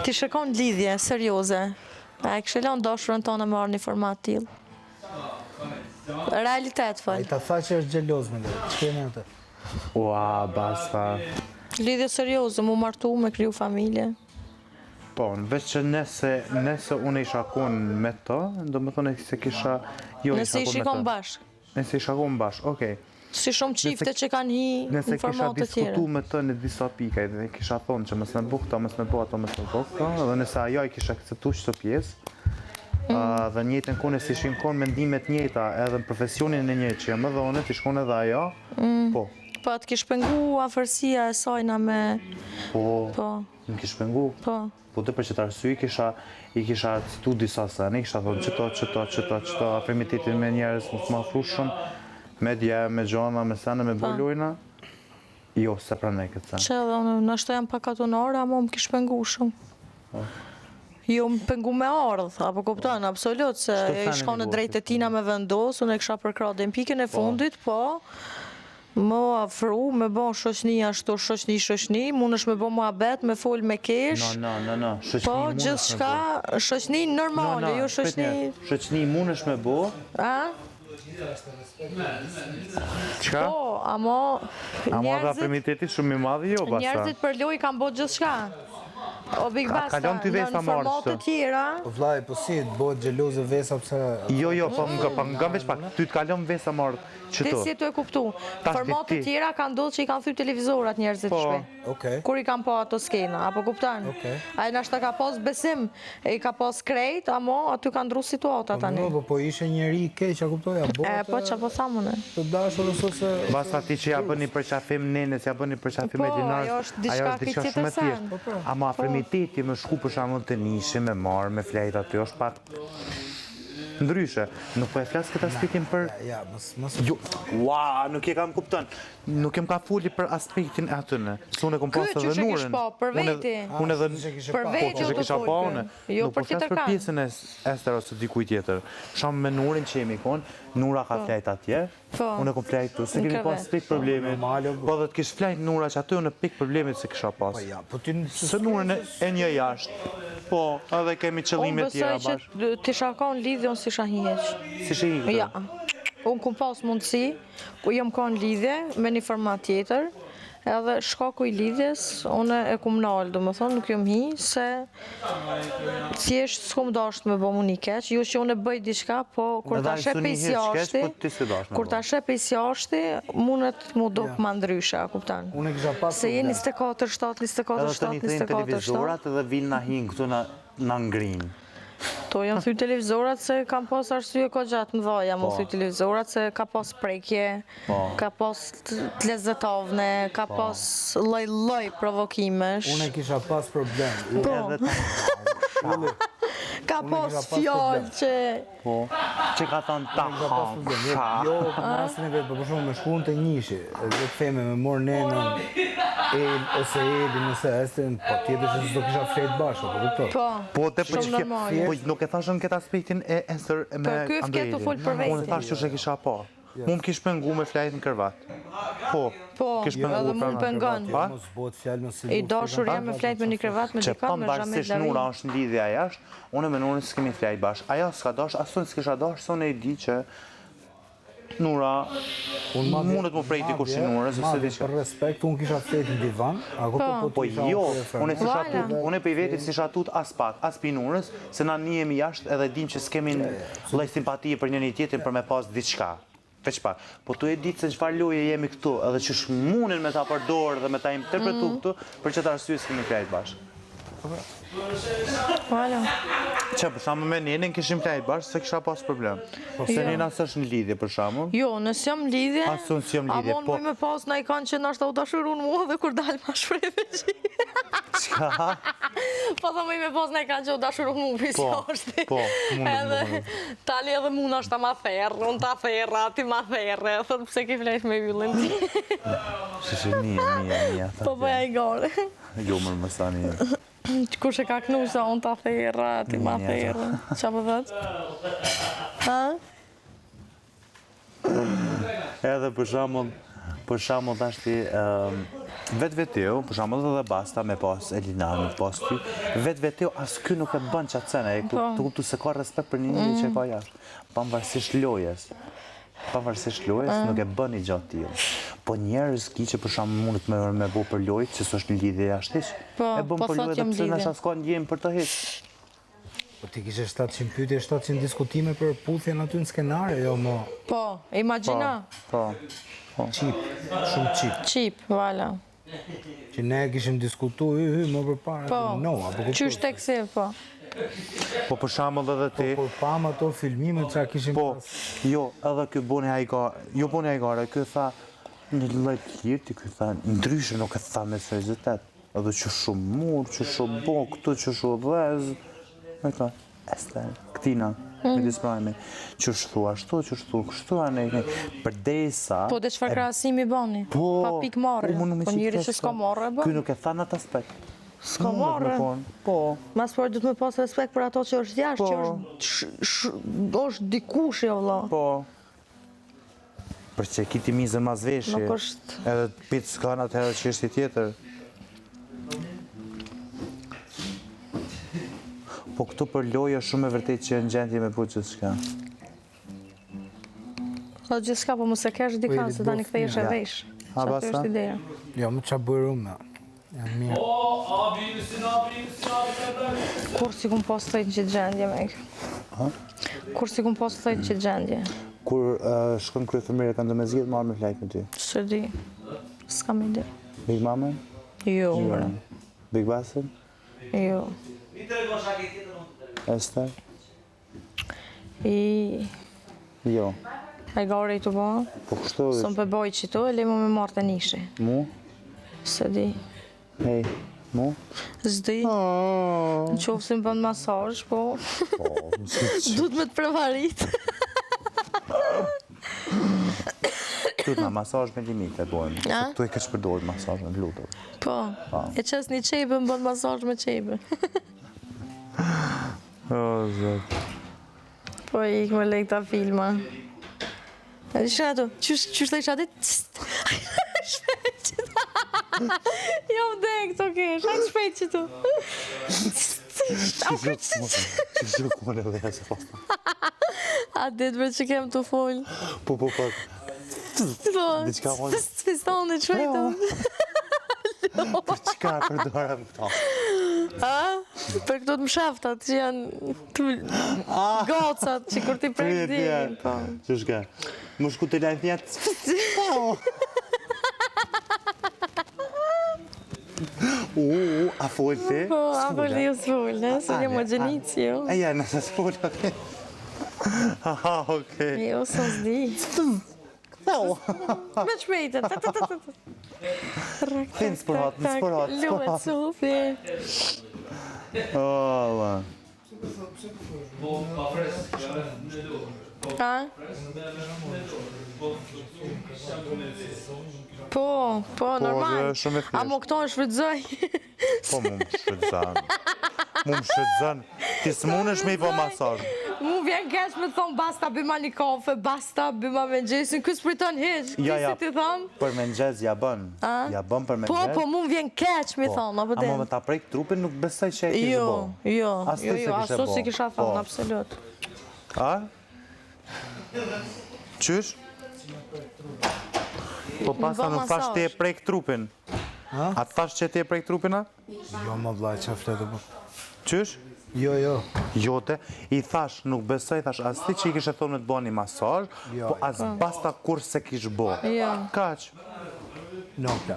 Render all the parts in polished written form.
Ti shikon lidhje serioze. A e këshillon dashurën tonë me marrë një format tillë. Realitet fal. Ai ta tha që është xheloz me lë. Ç'kemi atë? Ua, basta. Lidhje serioze, mu martu, me kriju familje. Po, veç që nëse unë isha konë me të, do më thone se kisha... Nëse i shikon bashkë. Nëse i shikon bashkë, okej. Si shumë qifte që kanë hi në format të tjera. Nëse kisha diskutu me të në disa pika, dhe kisha thonë që mësë me bu këta, mësë me bu ato, mësë me bu këta, dhe nëse ajo i kisha akceptu që të pjesë, dhe njëtën kone si shikon mendimet njëta edhe në profesionin e njëtë që jam edhe onë, t'i shkon edhe ajo, po. Po, të kish pengu afërsia e sajna me... Po, në kish pengu. Po të për që të arsye i kisha citu disa sene, i kisha thonë qëto, afirmitetin me njerës më të mafrushëm, me dje, me gjona, me sene, me bëllujna, jo, se pranej këtë sene. Që edhe, nështë jam pak atunore, ama më kish pengu shumë. Jo, më pengu me ardhë, apo kupton, absolut, se i shkone drejt e tina me vendosë, unë e kisha përkra dhe në pikën e fundit, po, më afru, me bon shoqni ashtu, shoqni, mund është me bon mua bet, me fol me kesh. No, shoqni po, gjithë shka, shoqni normale, jo shoqni... Shoqni mund është me bo. A? Qka? Po, amo... Amo dhe afirmitetit shumë i madhi jo, basta. Njerëzit për loj kanë bo gjithë shka. O Big Basta, në format të tjera... Vlaj, po si, të bëhet gjeloze vesa pëse... Jo, po nga veç pak, ty të kalon vesa marrë që Ti si të e kuptu. Format të tjera kanë ndodhë që i kanë thyr televizorat njerëzit shpe. Kur i kanë po ato skena, apo kuptan? A i nashta ka pos besim, i ka pos krejt, amo aty kanë ndru situata tani. Po ishe njeri i keq, a kuptoja? Po që po thamune. Të dashur ose se... Basta ti që ja bëni përqafim nenës, ja bëni përqafim e dinarës, ajo është diçka tjetër sen. Ama afirmiteti me shku për shamun të nishi, me marë, me flejt aty, është pak... Ndryshe, nuk po e flasë këtë aspektin për... Ja, mësë... Ua, nuk e kam kupton. Nuk kem ka fulli për aspektin e atëne. Së unë e kom pasë edhe nurën. Këtë që kish po, për veti. Unë edhe... Për veti o të fulli. Jo, për tjetër kanë. Nuk po flasë për pjesën e Ester ose dikuj tjetër. Shamë me nurën që jemi konë, nura ka flejt atje. Unë e kom flejt tu, se kemi pas pik problemit. Po dhe të kish flejt nura që aty unë e pik problemit se kisha pas. Se nurën e një jashtë. Po, edhe kemi qëllime tjera bashkë. Unë besoj që ti shakon lidhje, unë si shahiheq. Si shahiheq? Ja. Unë kum pas mundësi, ku jam kon lidhje me një format tjetër, edhe shkaku i lidhjes, unë e kum nalë, do më thonë, nuk jom hi, se thjesht s'kum dasht me bëmu një keq, jo që unë e bëj diçka, po kur ta shep e si ashti, mundet mu duk ma ndrysha, kuptan. Unë e kisha pas... Se je 24/7, 24/7, 24/7. Edhe të një televizorat edhe vinë na hinë këtu na ngrinë. To janë thy televizorat se kam pas arsye ko gjatë në dhaja, më thy televizorat se ka pas prekje, ka pas të lezetavne, ka pas loj provokimesh. Unë e kisha pas problem. Ka pas fjallë që... Që ka thonë ta ha. Jo, masën e vetë, për shumë me shkuën të njëshi, dhe të theme me morë nenën, ose Elin, ose Esterin, po tjetër që s'do kisha flejt bashkë, po kupto? Po, te për që nuk e thashën këtë aspektin e Ester me Andrejlin. Unë e thashë që që kisha po. Mu më kish pengu me flajt në kërvat. Po, edhe mu më pengon. I dashur jam me flajt me një kërvat, me dikam, me Zhamet Lavin. Që Nura është në lidhja jashtë, unë me Nurën s'kemi flajt bashkë. Aja s'ka dash, asë s'kisha dash, se unë e di që Nura mundet mu prejti kur si Nurës. Për respekt, unë kisha flejt në divan. Po jo, unë e për i vetit si shatut as pak, as pi Nurës, se na njemi jashtë edhe dim që s'kemi lej simpatije për një tjetrin për me pas diçka. Veç pak, po tu e ditë se qëfar loje jemi këtu, edhe që shmunin me ta përdorë dhe me ta interpretu këtu, për që të arsye s'kemi flejt bashkë. Që për shamë me nenin kishim flejt bashkë, se kisha pas problem. Se nena së është në lidhje për shamë. Jo, nësë jam lidhje, a mon me pas në i kanë që nështë u dashurun mua dhe kur dalë ma shprejve që. Qka? Po dhe me pas në i kanë që u dashurun mua për si ashti. Po, edhe tali edhe mu nështë ta ma therë, unë ta therë, ti ma therë, thëtë pëse ki flejt me vyllin ti. Shë mija. Po bëja i gore. Jo mërë më sa një. Kush e ka knu sa unë ta therë, ti ma therë. Qa për dhëtë? Ha? Edhe për shamull të ashti Vetë-veteu, për shembull edhe Basta me pas Elina, me pas ty, vetë-veteu as ky nuk e bën çat cene, e kuptu se ka respekt për një njeri që e ka jashtë. Pavarësisht lojës. Pavarësisht lojës nuk e bën i gjatë tillë. Po njerëz që për shembull mundet me bëu për lojë, që s'është lidhje jashtësh, e bën për lojë pse na s'ka ndjem për të hiç. Po ti kishe 700 pyetje, 700 diskutime për puthjen aty në skenare, jo mo. Po, imagjina. Po. Qip, shumë qip. Qip, vala. Që ne kishim diskutu, më përpara, no, apo kuptu. Qysh tek se, po. Po për shembull edhe ti. Po pam ato filmime që kishim po, pas. Jo, edhe ky boni Hajgare, ky tha një lloj lirë, ti ky tha ndryshe nuk e tha me seriozitet. Edhe që shumë mur, që shumë bo, këtu që shumë dhez. Me ka, Ester, këtina, me disprajme, që shtu ashtu, që shtu kështu, për desa... Po, dhe qëfar krasimi bani? Po, pa pik marrë, po njëri që s'ka marrë e bani? Ky nuk e tha në atë aspekt. S'ka marrë? Po. Mas për du të me pas respekt për ato që është jashtë, që është dikush, jo vla. Po. Për që kiti mizën mas veshje. Nuk është... Edhe pitë s'kan atë edhe që është tjetër. Po këtu për loja shumë e vërtet që në gjendje me po gjithë shka. Po gjithë shka, po mu se kesh dikan, se ta një këthej është e vesh. Ha, Qa basta? të është ideja. Jo, më qa bërë me. Janë mirë. Kur si kun pas të thejtë në qitë gjendje, me Ha? Kur si kun pas të thejtë në qitë gjendje? Kur shkon krye fëmire kanë të me zgjedh, marrë me flajt me ty. Së di, s'kam ide. Big Mama? Jo, mërë. Big Basin? Jo. Ester? Jo. Hajgare i të bo, Po kështu së më përboj që tu, e lejmo me marrë të nishi. Mu? Së di. Hej, mu? Zdi. Në qofë si më bënd masazh, po... Duhet me të prevarit. Këtu na masazh me limite bojmë. Këtu e këç përdojnë masazh në lutër. Po, e qes një qebe, më bënd masazh me qebe. O, zot. Po, i ikë me lejk ta filma. E di shka tu, qysh të isha dit? Shpejt që ta. Jo më dek të kesh, hajtë shpejt që tu. Që zhuk më në dhe se posta. A ditë për që kem të full. Po. Diçka mund. Fiston e shpejtë. Për çka përdora më këto? Për këto të mshaftat që janë gocat që kur ti prek din. Që shka? Më shku të lajnë fjatë. A folte? Po, a folte ju s'folte, së një më gjenici jo. E ja, nëse s'folte, okej. Aha, okej. Jo, së s'di. Me shpejtë. Finë s'përhat. Luet sufi. Ola. Ha? Po, normal. A mo këto në shfrydzoj? Po, mu më shfrydzan. Ti s'munesh me i po masazh. Mu vjen kesh me thonë basta bëma një kafe, basta bëma me ngjesin, kësë priton heq, kësi ti thonë? Për me ngjez ja bën. Ja bën për me ngjez. Po, mu vjen keq me thonë, apo den. A mo me ta prejk trupin nuk besoj që e kishë bo. Jo, aso si kisha thonë, absolut. A? Qysh? Po pasta nuk thash ti e prejk trupin. A të thash që ti e prejk trupin, a? Jo, më vlaj, që fletë po. Qysh? Jo. Jote, i thash, nuk besoj, thash, as ti që i kishe thonë me të bo një masazh, po as basta kur se kish bo. Kaq? No, kjo.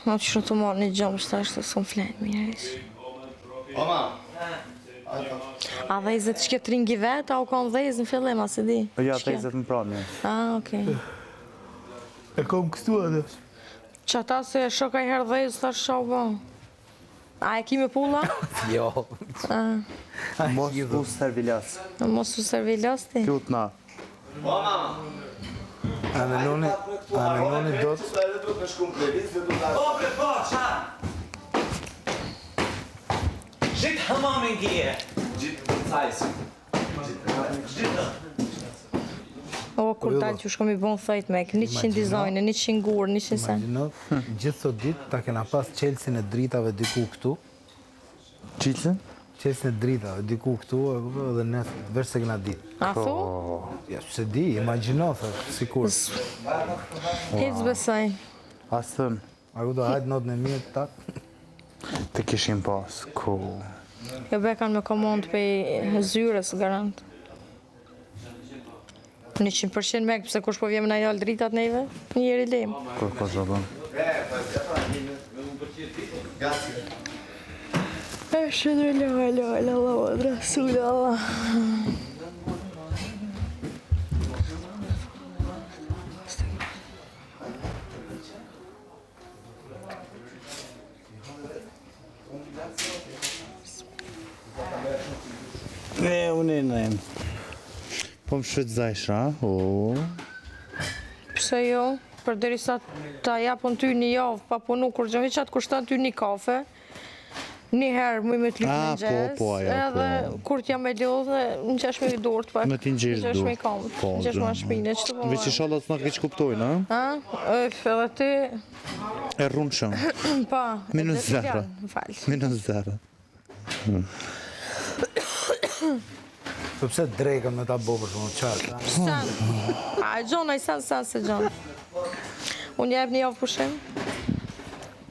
Ma që shumë të marrë një gjomë, shtë ashtë të s'kom flenë, mirë ish. Oma! A dhejzet që këtë ringi vetë, a u konë dhejzë në fillim, a se di? Ja, dhejzet në pramje. Okej. E kom këtu edhe. Që ata se shoka i herë dhejzë, thash qa u bo? A e ki me pulla? Jo. Mos u servilas. Mos u servilas ti? Klut na. A në noni do të... Gjithë hamamin kje. Gjithë cajsi. O, kur dalë që shkom i bon thajt me, 100 dizajne, 100 gurë, 100 sen. Imagjino, gjithë të ditë ta kena pas qelsin e dritave diku këtu, Qilësën? qelsin e dritave diku këtu, dhe ne veç se kena ditë. A thu? Ja, se di, imagjino, sikur. Hec besaj. Asën, A ku do hajtë notën e mirë, tak? të kishim pas, cool. Jo bekan me komand për zyres, garant. 100% me, pëse kush po vjem na jallë dritat neve, njeri lem. Kur po zobën. Eshhadu la ilaha illallah rasulullah. Unë në em. Po më shfrytëzaj shra, Pse jo? Përderisa ta japën ty një javë pa punu kur gjë, veç atë kushton ty një kafe. Një herë më me të lypë në gjes, po, ajo, edhe kur t'jam me lodhe, në qesh me i dorët, pa. Me t'i ngjesh Në qesh me i dorë. kamët, Po, në qesh me gjë. shpinë, që të po Veç inshallah s'na keq kuptojnë, Ha? Edhe ti, E rrunë shumë. pa. Minus edhe zero. Më falë. Minus 0. Po pse drekën me ta bo për shumë qatë? Sen. A, Gjon, a i sen se Gjon. Unë jep një javë pushim?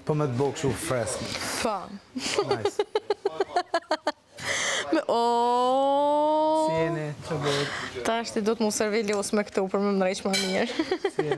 Po me të bo këshu fresk. Pa. Nice. Me, Si jeni, që bëjt? Ta është ti do të mu servi los me këtu për më mrejq më mirë.